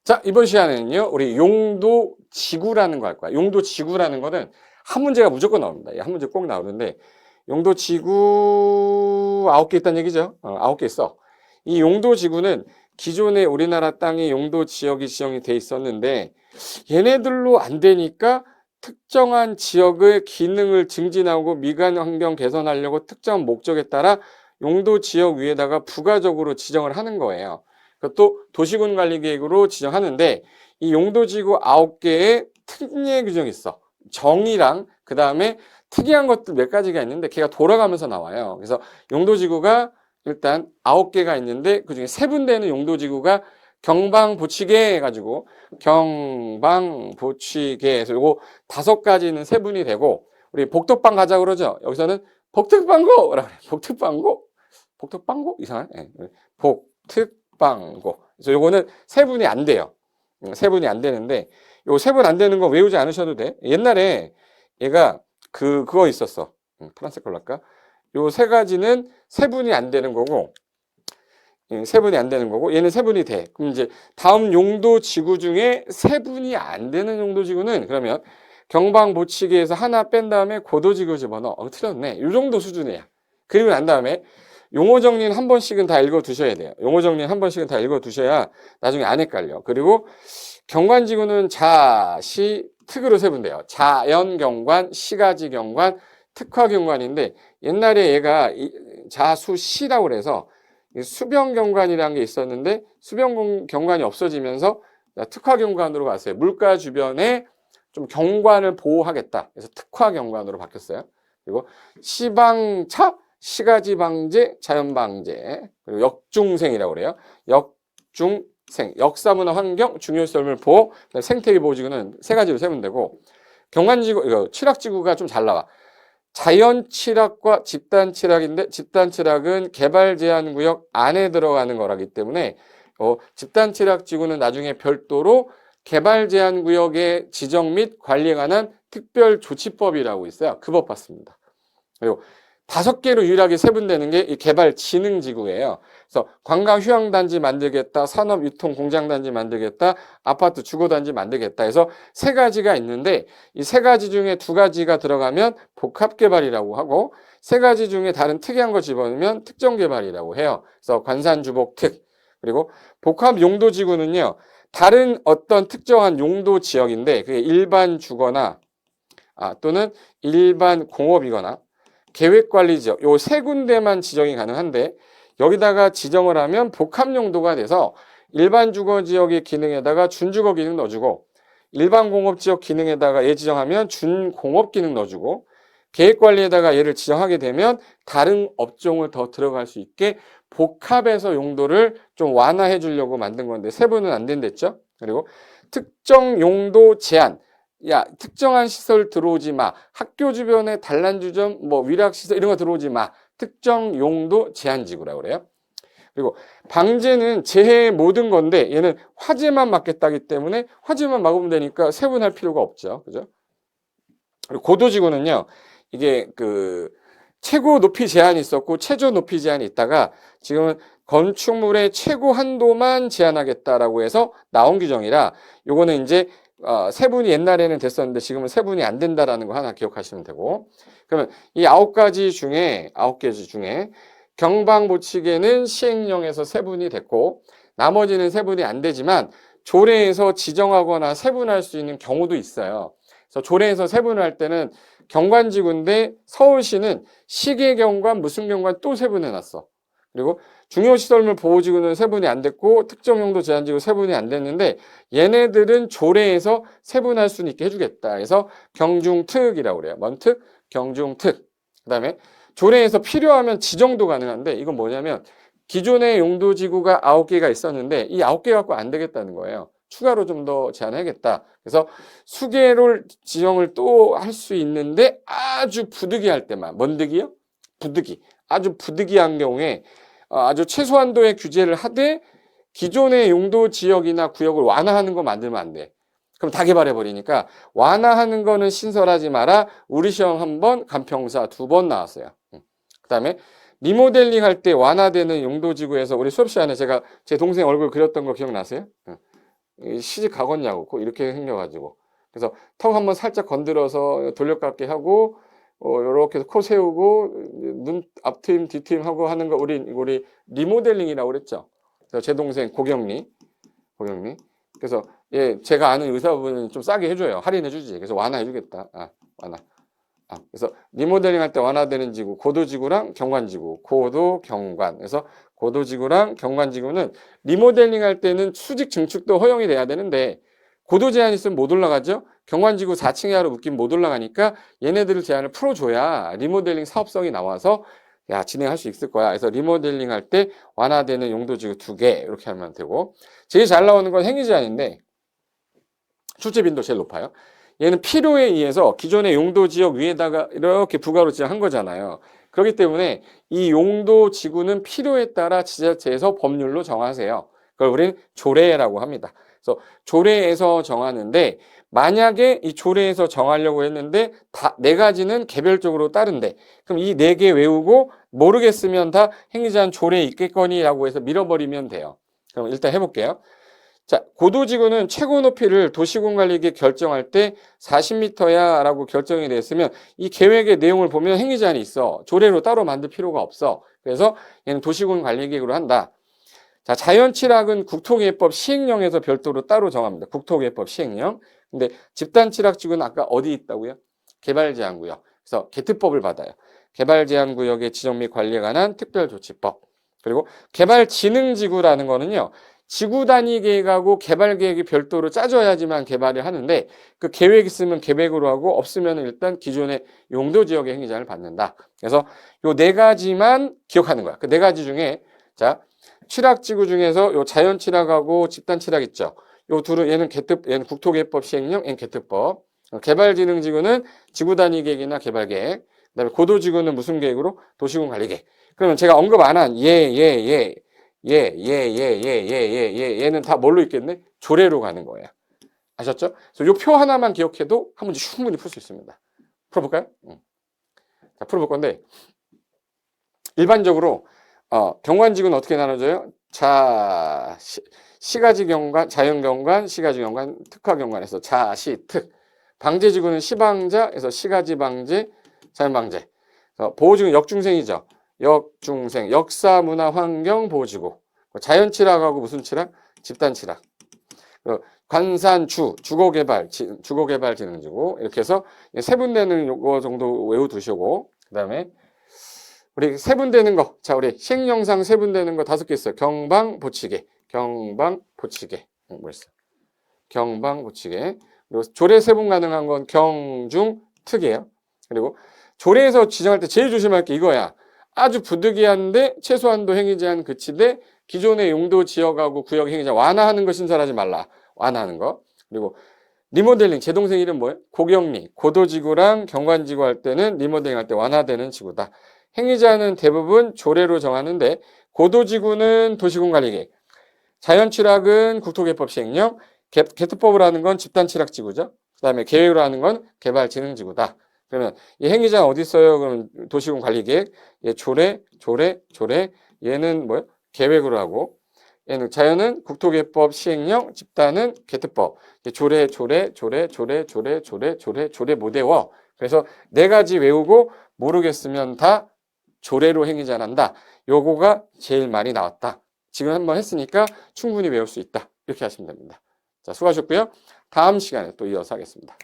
자, 이번 시간에는요, 우리 용도 지구라는 거 할 거야. 용도 지구라는 거는 한 문제가 무조건 나옵니다. 한 문제 꼭 나오는데, 용도 지구 9개 있다는 얘기죠. 9개 있어. 이 용도 지구는 기존에 우리나라 땅에 용도 지역이 지정이 돼 있었는데, 얘네들로 안 되니까 특정한 지역의 기능을 증진하고 미관 환경 개선하려고 특정 목적에 따라 용도 지역 위에다가 부가적으로 지정을 하는 거예요. 그것도 도시군 관리 계획으로 지정하는데 이 용도지구 9개의 특례 규정이 있어. 정의랑 그 다음에 특이한 것들 몇 가지가 있는데 걔가 돌아가면서 나와요. 그래서 용도지구가 일단 9개가 있는데 그중에 세 군데는 용도지구가 경방보치계 해가지고 경방보치계에서 요거 5가지는 세분이 되고 우리 복덕방 가자 그러죠. 여기서는 복특방고라고 그래. 복특방고? 복특방고? 이상하네. 복특방고. 그래서 요거는 세분이 안 돼요. 세분이 안 되는데 요 세분 안 되는 거 외우지 않으셔도 돼. 옛날에 얘가 그거 있었어. 프랑스 걸로 할까? 요 세 가지는 세분이 안 되는 거고 세분이 안 되는 거고 얘는 세분이 돼. 그럼 이제 다음 용도 지구 중에 세분이 안 되는 용도 지구는 그러면 경방보치기에서 하나 뺀 다음에 고도지구 집어넣어. 틀렸네. 이 정도 수준이야. 그리고 난 다음에 용어 정리는 한 번씩은 다 읽어 두셔야 돼요. 용어 정리는 한 번씩은 다 읽어 두셔야 나중에 안 헷갈려. 그리고 경관지구는 자, 시, 특으로 세분돼요. 자연경관, 시가지경관, 특화경관인데 옛날에 얘가 자수시라고 그래서 수병경관이라는 게 있었는데 수병경관이 없어지면서 특화경관으로 갔어요. 물가 주변에 좀 경관을 보호하겠다. 그래서 특화경관으로 바뀌었어요. 그리고 시방차, 시가지방제, 자연방제, 그리고 역중생이라고 그래요. 역중생, 역사문화 환경, 중요시설물 보호, 생태계 보호지구는 세 가지로 세면 되고 경관지구, 칠학지구가 좀 잘 나와. 자연칠학과 집단칠학인데 집단칠학은 개발제한구역 안에 들어가는 거라기 때문에 집단칠학지구는 나중에 별도로 개발제한구역의 지정 및 관리에 관한 특별조치법이라고 있어요. 그 법 봤습니다. 그리고 5개로 유일하게 세분되는 게 이 개발진흥지구예요. 그래서 관광휴양단지 만들겠다, 산업유통공장단지 만들겠다, 아파트 주거단지 만들겠다 해서 3가지가 있는데 이 3가지 중에 2가지가 들어가면 복합개발이라고 하고 3가지 중에 다른 특이한 거 집어넣으면 특정개발이라고 해요. 그래서 관산주복특. 그리고 복합용도지구는요. 다른 어떤 특정한 용도지역인데 그게 일반 주거나 또는 일반 공업이거나 계획관리지역 요 3군데만 지정이 가능한데 여기다가 지정을 하면 복합용도가 돼서 일반 주거지역의 기능에다가 준주거 기능 넣어주고 일반 공업지역 기능에다가 얘 지정하면 준공업 기능 넣어주고 계획관리에다가 얘를 지정하게 되면 다른 업종을 더 들어갈 수 있게 복합해서 용도를 좀 완화해 주려고 만든 건데 세분은 안 된댔죠. 그리고 특정 용도 제한 야, 특정한 시설 들어오지 마. 학교 주변에 단란주점, 위락시설 이런 거 들어오지 마. 특정 용도 제한지구라고 그래요. 그리고 방제는 재해의 모든 건데 얘는 화재만 막겠다기 때문에 화재만 막으면 되니까 세분할 필요가 없죠. 그죠? 그리고 고도지구는요. 이게 최고 높이 제한이 있었고 최저 높이 제한이 있다가 지금은 건축물의 최고 한도만 제한하겠다라고 해서 나온 규정이라 요거는 이제 세분이 옛날에는 됐었는데 지금은 세분이 안 된다라는 거 하나 기억하시면 되고 그러면 이 9개 중에 경방보치계는 시행령에서 세분이 됐고 나머지는 세분이 안 되지만 조례에서 지정하거나 세분할 수 있는 경우도 있어요. 그래서 조례에서 세분을 할 때는 경관지구인데 서울시는 시계경관 무슨 경관 또 세분해놨어. 그리고 중요시설물 보호지구는 세분이 안 됐고 특정용도 제한지구 세분이 안 됐는데 얘네들은 조례에서 세분할 수 있게 해주겠다. 그래서 경중특이라고 그래요. 뭔 특? 경중특. 그 다음에 조례에서 필요하면 지정도 가능한데 이건 뭐냐면 기존의 용도지구가 9개가 있었는데 이 9개 갖고 안 되겠다는 거예요. 추가로 좀 더 제한하겠다. 그래서 수개를 지정을 또 할 수 있는데 아주 부득이할 때만. 뭔 득이요? 부득이. 아주 부득이한 경우에 아주 최소한도의 규제를 하되 기존의 용도 지역이나 구역을 완화하는 거 만들면 안 돼. 그럼 다 개발해버리니까 완화하는 거는 신설하지 마라. 우리 시험 1번, 간평사 2번 나왔어요. 그 다음에 리모델링 할 때 완화되는 용도지구에서 우리 수업 시간에 제가 제 동생 얼굴 그렸던 거 기억나세요? 시집 가겠냐고 이렇게 생겨가지고 그래서 턱 한번 살짝 건드려서 돌려깎기 하고 요렇게 코 세우고 눈 앞트임 뒤트임 하고 하는 거 우리 리모델링이라고 그랬죠. 그래서 제 동생 고경리 그래서 예 제가 아는 의사분은 좀 싸게 해줘요. 할인해주지. 그래서 완화해주겠다. 완화. 그래서 리모델링 할 때 완화되는 지구, 고도지구랑 경관지구, 고도, 경관. 그래서 고도지구랑 경관지구는 리모델링 할 때는 수직 증축도 허용이 돼야 되는데 고도 제한 있으면 못 올라가죠. 경관지구 4층 이하로 묶이면 못 올라가니까 얘네들을 제한을 풀어줘야 리모델링 사업성이 나와서 야 진행할 수 있을 거야. 그래서 리모델링 할 때 완화되는 용도지구 2개 이렇게 하면 되고 제일 잘 나오는 건 행위 제한인데 출제 빈도 제일 높아요. 얘는 필요에 의해서 기존의 용도 지역 위에다가 이렇게 부가로 지정한 거잖아요. 그렇기 때문에 이 용도 지구는 필요에 따라 지자체에서 법률로 정하세요. 그걸 우리는 조례라고 합니다. 그래서 조례에서 정하는데 만약에 이 조례에서 정하려고 했는데 다 네 가지는 개별적으로 따른대. 그럼 이 네 개 외우고 모르겠으면 다 행위제한 조례에 있겠거니라고 해서 밀어버리면 돼요. 그럼 일단 해볼게요. 자, 고도지구는 최고 높이를 도시군관리계 결정할 때 40m야 라고 결정이 됐으면 이 계획의 내용을 보면 행위 제한이 있어. 조례로 따로 만들 필요가 없어. 그래서 얘는 도시군관리계획으로 한다. 자, 자연취락은 국토계획법 시행령에서 별도로 따로 정합니다. 국토계획법 시행령. 근데 집단취락지구는 아까 어디 있다고요? 개발제한구역. 그래서 개특법을 받아요. 개발제한구역의 지정 및 관리에 관한 특별조치법. 그리고 개발진흥지구라는 거는요. 지구 단위 계획하고 개발 계획이 별도로 짜져야지만 개발을 하는데 그 계획 있으면 계획으로 하고 없으면 일단 기존의 용도 지역의 행위 제한을 받는다. 그래서 요 네 가지만 기억하는 거야. 그 네 가지 중에 자 취락 지구 중에서 요 자연 취락하고 집단 취락 있죠. 요 둘은 얘는 국토계획법 시행령, 얘는 개특법. 개발진흥 지구는 지구 단위 계획이나 개발 계획. 그다음에 고도 지구는 무슨 계획으로? 도시군 관리 계획. 그러면 제가 언급 안 한 얘는 다 뭘로 있겠네? 조례로 가는 거예요. 아셨죠? 그래서 요 표 하나만 기억해도 한 문제 충분히 풀 수 있습니다. 풀어볼까요? 자, 풀어볼 건데 일반적으로 경관지구는 어떻게 나눠져요? 자, 시가지 경관, 자연 경관, 시가지 경관, 특화 경관에서 자, 시, 특. 방제지구는 시방자에서 시가지 방제, 자연 방제. 보호지구는 역중생이죠. 역중생, 역사, 문화, 환경, 보호지구. 자연 취락하고 무슨 취락? 집단 취락. 관산, 주거개발, 주거개발진흥지구. 이렇게 해서 세분되는 요거 정도 외워두시고, 그 다음에 우리 세분되는 거. 자, 우리 시행령상 세분되는 거 5개 있어요. 경방, 보치개. 경방, 보치개. 뭐 있어? 경방, 보치개. 그리고 조례 세분 가능한 건 경중, 특이에요. 그리고 조례에서 지정할 때 제일 조심할 게 이거야. 아주 부득이한데 최소한도 행위 제한 그치되 기존의 용도 지역하고 구역 행위 제한 완화하는 거 신설하지 말라. 완화하는 거. 그리고 리모델링 제 동생 이름 뭐예요? 고경리. 고도지구랑 경관지구 할 때는 리모델링 할 때 완화되는 지구다. 행위 제한은 대부분 조례로 정하는데 고도지구는 도시군관리계획. 자연취락은 국토계획법 시행령. 개특법을 하는 건 집단취락지구죠. 그 다음에 계획으로 하는 건 개발진흥지구다. 그러면 이 행위 제한 어디 있어요? 그럼 도시군 관리계획, 얘 조례. 얘는 뭐요? 계획으로 하고, 얘는 자연은 국토계획법 시행령, 집단은 개특법. 조례 못 외워. 그래서 네 가지 외우고 모르겠으면 다 조례로 행위 제한한다. 요거가 제일 많이 나왔다. 지금 한번 했으니까 충분히 외울 수 있다. 이렇게 하시면 됩니다. 자, 수고하셨고요. 다음 시간에 또 이어서 하겠습니다.